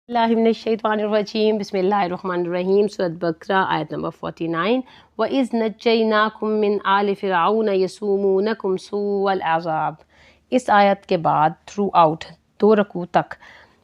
बिस्मिल्लाहिर्रहमानिर्रहीम बिस्मिल्लाहिर्रहमानिर्रहीम सूरत बकरा आयत नंबर 49 वइज़ नज्जयनाकुम मिन आलि फ़िरऔन यसूमूनकुम सूअल अज़ाब। इस आयत के बाद थ्रू आउट 2 रकू तक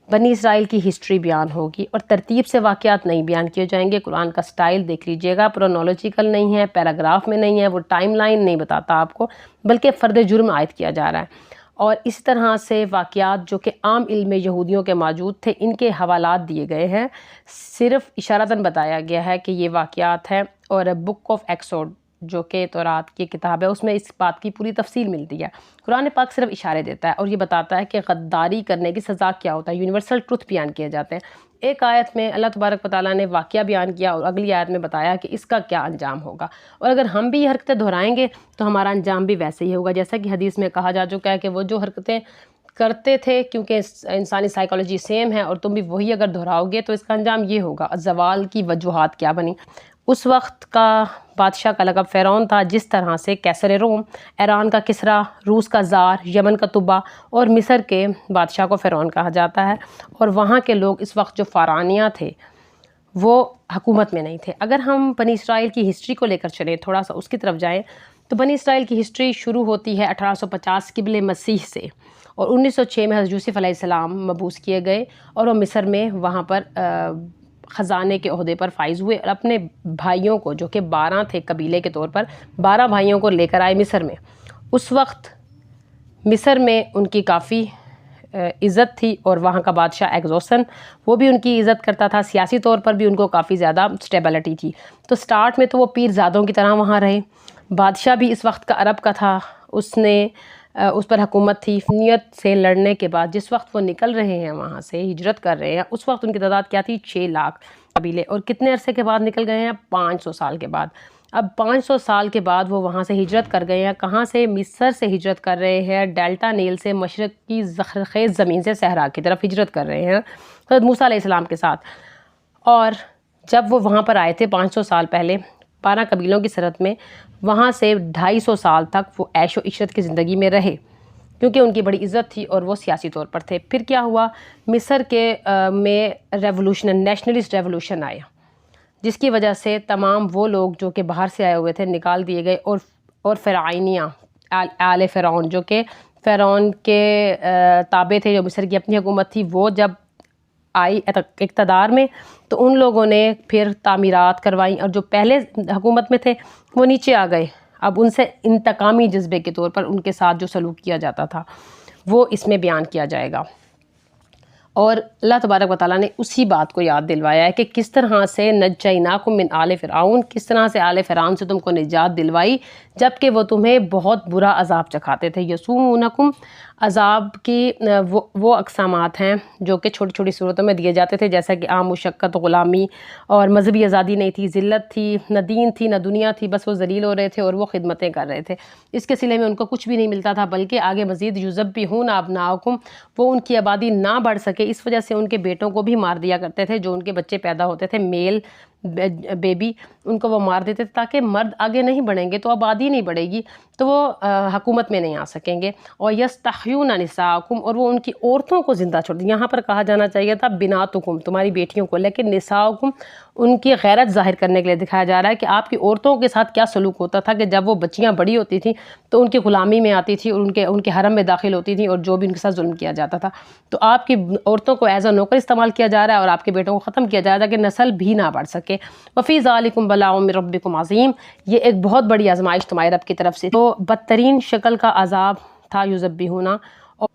बनी इसराइल की हिस्ट्री बयान होगी और तरतीब से वाक़यात नहीं बयान किए जाएंगे। कुरान का स्टाइल देख लीजिएगा, प्रोनोलॉजिकल नहीं है, पैराग्राफ में नहीं है, वो टाइम लाइन नहीं बताता आपको, बल्कि फ़र्द जुर्म आयत किया जा रहा है। और इस तरह से वाक़यात जो कि आम इल्म यहूदियों के मौजूद थे, इनके हवालात दिए गए हैं, सिर्फ़ इशारतन बताया गया है कि ये वाक़यात हैं। और बुक ऑफ एक्सोड जो कि तौरात की किताब है, उसमें इस बात की पूरी तफसील मिलती है। कुरान पाक सिर्फ इशारे देता है और ये बताता है कि गद्दारी करने की सज़ा क्या होता है। यूनिवर्सल ट्रुथ बयान किए जाते हैं। एक आयत में अल्लाह तबारक व तआला ने वाक़या बयान किया और अगली आयत में बताया कि इसका क्या अंजाम होगा, और अगर हम भी ये हरकतें दोहराएंगे तो हमारा अंजाम भी वैसे ही होगा। जैसा कि हदीस में कहा जा चुका है कि वो जो हरकतें करते थे, क्योंकि इंसानी साइकोलॉजी सेम है, और तुम भी वही अगर दोहराओगे तो इसका अंजाम ये होगा। ज़वाल की वजूहात क्या बनी। उस वक्त का बादशाह का लक़ब फ़िरौन था, जिस तरह से कैसर रोम, ईरान का किसरा, रूस का ज़ार, यमन का तुबा और मिस्र के बादशाह को फ़िरौन कहा जाता है। और वहाँ के लोग इस वक्त जो फ़ारानिया थे वो हुकूमत में नहीं थे। अगर हम बनी इसराइल की हिस्ट्री को लेकर चलें, थोड़ा सा उसकी तरफ जाएँ, तो बनी इसराइल की हिस्ट्री शुरू होती है 1850 क़िबले मसीह से, और 1906 में हज़रत यूसुफ़ अलैहिस्सलाम मबूस किए गए और वो मिस्र में वहाँ पर ख़जाने के ओहदे पर फाइज़ हुए और अपने भाइयों को, जो कि 12 थे कबीले के तौर पर, 12 भाइयों को लेकर आए मिस्र में। उस वक्त मिस्र में उनकी काफ़ी इज़्ज़त थी और वहाँ का बादशाह एक्ज़ोसन, वो भी उनकी इज़्ज़त करता था। सियासी तौर पर भी उनको काफ़ी ज़्यादा स्टेबिलिटी थी। तो स्टार्ट में तो वो पीरज़ादों की तरह वहाँ रहे। बादशाह भी इस वक्त का अरब का था, उसने उस पर हुकूमत थी। नियत से लड़ने के बाद जिस वक्त वो निकल रहे हैं, वहाँ से हिजरत कर रहे हैं, उस वक्त उनकी तादाद क्या थी? 6 लाख कबीले। और कितने अरसे के बाद निकल गए हैं? 500 साल के बाद। अब 500 साल के बाद वो वहाँ से हिजरत कर गए हैं। कहाँ से? मिस्र से हिजरत कर रहे हैं, डेल्टा नील से, मशरक़ की ज़ख़्ख़ेज़ ज़मीन से सहरा की तरफ हिजरत कर रहे हैं हज़रत मूसा अलैहिस्सलाम के साथ। और जब वो वहाँ पर आए थे 500 साल पहले 12 कबीलों की सरहद में, वहाँ से 250 साल तक वो ऐशो इशरत की ज़िंदगी में रहे, क्योंकि उनकी बड़ी इज़्ज़त थी और वो सियासी तौर पर थे। फिर क्या हुआ? मिस्र के में रेवोल्यूशन, नेशनलिस्ट रेवोल्यूशन आया, जिसकी वजह से तमाम वो लोग जो कि बाहर से आए हुए थे निकाल दिए गए। और फ़िरौनिया आले फ़िरौन, जो कि फ़िरौन के ताबे थे, जो मिस्र की अपनी हुकूमत थी, वो जब आई इक़्तिदार में तो उन लोगों ने फिर तामीरात करवाई, और जो पहले हुकूमत में थे वो नीचे आ गए। अब उनसे इंतकामी जज्बे के तौर पर उनके साथ जो सलूक किया जाता था वो इसमें बयान किया जाएगा। और अल्लाह तबारक व तआला ने उसी बात को याद दिलवाया है कि किस तरह से नज्जयनाकुम मिन आले फ़िरऔन, किस तरह से आले फ़िरऔन से तुमको निजात दिलवाई, जबकि वो तुम्हें बहुत बुरा अजाब चखाते थे। यसूमुनकुम, अजाब की वो अक़सामात हैं जो कि छोटी छोटी सूरतों में दिए जाते थे, जैसा कि आम मुशक्क़त, ग़ुलामी और मजहबी आज़ादी नहीं थी, ज़िल्लत थी, न दीन थी, न दुनिया थी, बस वो ज़लील हो रहे थे और वो खिदमतें कर रहे थे। इसके सिले में उनको कुछ भी नहीं मिलता था, बल्कि आगे मज़ीद युज़ब्बिहूना अब्नाअकुम, वो उनकी आबादी ना बढ़ सके इस वजह से उनके बेटों को भी मार दिया करते थे। जो उनके बच्चे पैदा होते थे, मेल बेबी, उनको वो मार देते थे, ताकि मर्द आगे नहीं बढ़ेंगे तो आबादी नहीं बढ़ेगी, तो वो हुकूमत में नहीं आ सकेंगे। और यस्तहयूना निसाकुम, और वो उनकी औरतों को ज़िंदा छोड़ दी। यहाँ पर कहा जाना चाहिए था बिनातुकुम, तुम्हारी बेटियों को, लेकिन निसाकुम उनकी गैरत ज़ाहिर करने के लिए दिखाया जा रहा है कि आपकी औरतों के साथ क्या सलूक होता था कि जब वो बच्चियाँ बड़ी होती थी तो उनकी ग़ुलामी में आती थी और उनके हरम में दाखिल होती थी, और जो भी उनके साथ जुल्म किया जाता था। तो आपकी औरतों को एज़ अ नौकर इस्तेमाल किया जा रहा है और आपके बेटों को ख़त्म किया जा रहा है कि नस्ल भी ना बढ़ सके। वफ़ी ज़ालिकुम बलाउम मिन रब्बिकुम अज़ीम, ये एक बहुत बड़ी आजमाइश तुम्हारे रब की तरफ से। तो बदतरीन शक्ल का अजाब था युज़ब्बिहूना। और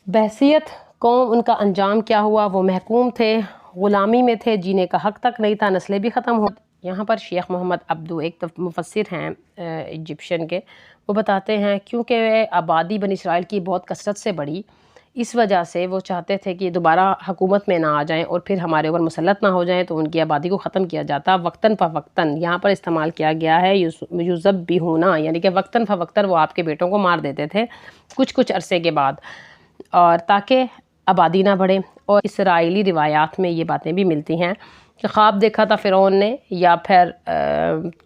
बहसियत कौम, उनका अंजाम क्या हुआ? वो महकूम थे, ग़ुलामी में थे, जीने का हक़ तक नहीं था, नस्लें भी ख़त्म हो। यहाँ पर शेख मोहम्मद अब्दू, एक मुफस्सिर हैं इजिप्शियन के, वो बताते हैं क्योंकि आबादी बनी इसराइल की बहुत कसरत से बढ़ी, इस वजह से वो चाहते थे कि दोबारा हुकूमत में ना आ जाएं और फिर हमारे ऊपर मुसल्लत ना हो जाएं, तो उनकी आबादी को ख़त्म किया जाता। वक्तन फ़वक्तन यहाँ पर इस्तेमाल किया गया है, युज़ब्बिहूना, यानी कि वक्तन फ़वक्तन वो आपके बेटों को मार देते थे कुछ कुछ अरसे के बाद, और ताकि आबादी ना बढ़े। और इसराइली रिवायात में ये बातें भी मिलती हैं कि ख्वाब देखा था फ़िरौन ने, या फिर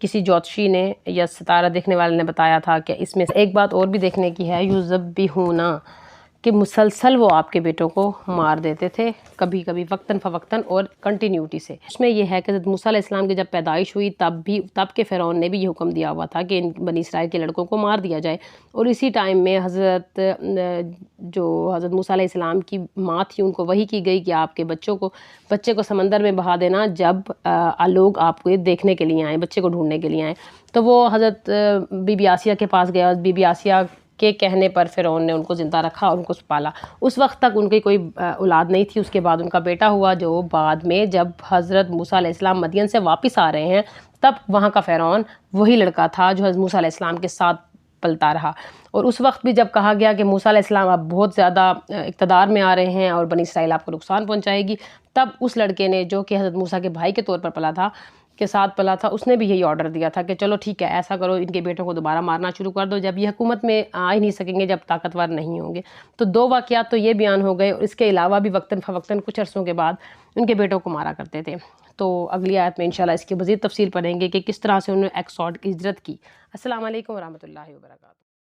किसी ज्योतिषी ने या सितारा देखने वाले ने बताया था कि इसमें एक बात और भी देखने की है, युज़ब्बिहूना, کہ مسلسل وہ آپ کے بیٹوں کو مار دیتے تھے، کبھی کبھی وقتاً فوقتاً اور کنٹینیوٹی سے۔ اس میں یہ ہے کہ حضرت موسیٰ علیہ السلام کی جب پیدائش ہوئی تب کے فرعون نے بھی یہ حکم دیا ہوا تھا کہ ان بنی اسرائیل کے لڑکوں کو مار دیا جائے، اور اسی ٹائم میں حضرت موسیٰ علیہ السلام کی ماں تھی، ان کو وحی کی گئی کہ آپ کے بچے کو سمندر میں بہا دینا جب لوگ آپ کو دیکھنے کے لیے آئیں، بچے کو ڈھونڈنے کے لیے آئیں۔ تو وہ حضرت بی بی آسیہ کے پاس گیا، بی بی آسیہ کے کہنے پر فرعون نے ان کو زندہ رکھا اور ان کو پالا۔ اس وقت تک ان کی کوئی اولاد نہیں تھی۔ اس کے بعد ان کا بیٹا ہوا، جو بعد میں جب حضرت موسیٰ علیہ السلام مدین سے واپس آ رہے ہیں تب وہاں کا فرعون وہی لڑکا تھا جو حضرت موسیٰ علیہ السلام کے ساتھ پلتا رہا۔ اور اس وقت بھی جب کہا گیا کہ موسیٰ علیہ السلام اب بہت زیادہ اقتدار میں آ رہے ہیں اور بنی اسرائیل آپ کو نقصان پہنچائے گی، تب اس لڑکے نے جو کہ حضرت موسیٰ کے بھائی کے طور پر پلا تھا، اس نے بھی یہی آرڈر دیا تھا کہ چلو ٹھیک ہے، ایسا کرو، ان کے بیٹوں کو دوبارہ مارنا شروع کر دو، جب یہ حکومت میں آ ہی نہیں سکیں گے، جب طاقتور نہیں ہوں گے۔ تو 2 واقعات تو یہ بیان ہو گئے، اور اس کے علاوہ بھی وقتاً فوقتاً کچھ عرصوں کے بعد ان کے بیٹوں کو مارا کرتے تھے۔ تو اگلی آیت میں انشاءاللہ اس کی مزید تفصیل پڑھیں گے کہ کس طرح سے انہوں نے ایکسوڈ کی ہجرت کی۔ السلام علیکم ورحمۃ اللہ وبرکاتہ۔